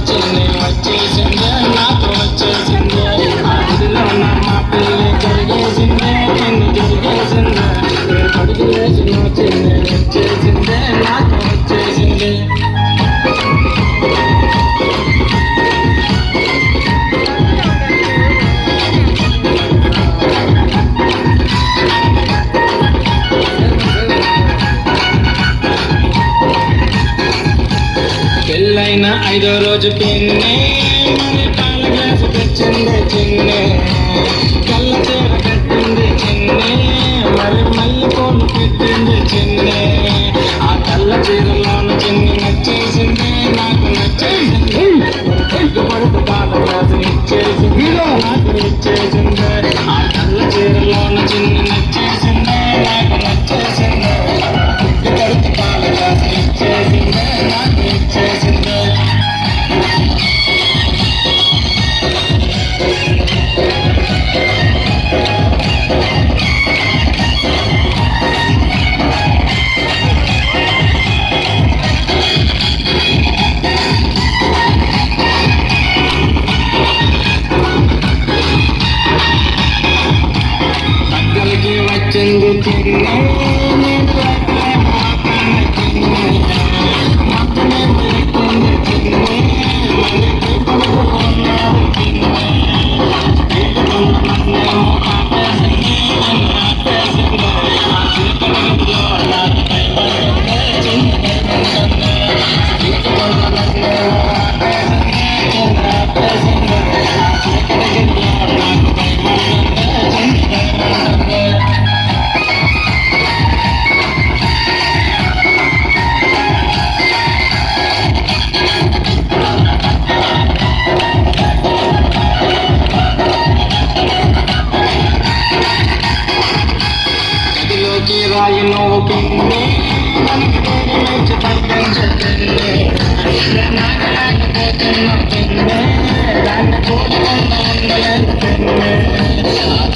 చిన్ని వచ్చేసిందే నాకు వచ్చేసిందే ఆ గుడిలో మా పెళ్ళి జరిగేసిందే చిన్ని జరిగేసిందే అడుగులేసి నా చిన్ని వచ్చేసిందే నాకు వచ్చేసిందే పెళ్ళైన 5వ రోజు పిన్ని మరి పాల గ్లాసు తెచ్చింది చిన్ని కళ్ళ చీర కట్టింది చిన్ని మరి మల్లె పూలు పెట్టింది చిన్ని ఆ కళ్ళ చీరలోన చిన్ని నచ్చేసింది నాకు నచ్చేసింది పడుతు పాల గ్లాసు ఇచ్చేసింది నాకు ఇచ్చేసింది ఆ కళ్ళ చీరలోన చిన్ని నచ్చేసింది నాకు నచ్చేసింది పడుతు పాల గ్లాసు ఇచ్చేసింది నాకు ఇచ్చేసింది దగ్గరికి వచ్చింది చిన్ని రాయి నువ్వు పిన్ని మనకి మంచి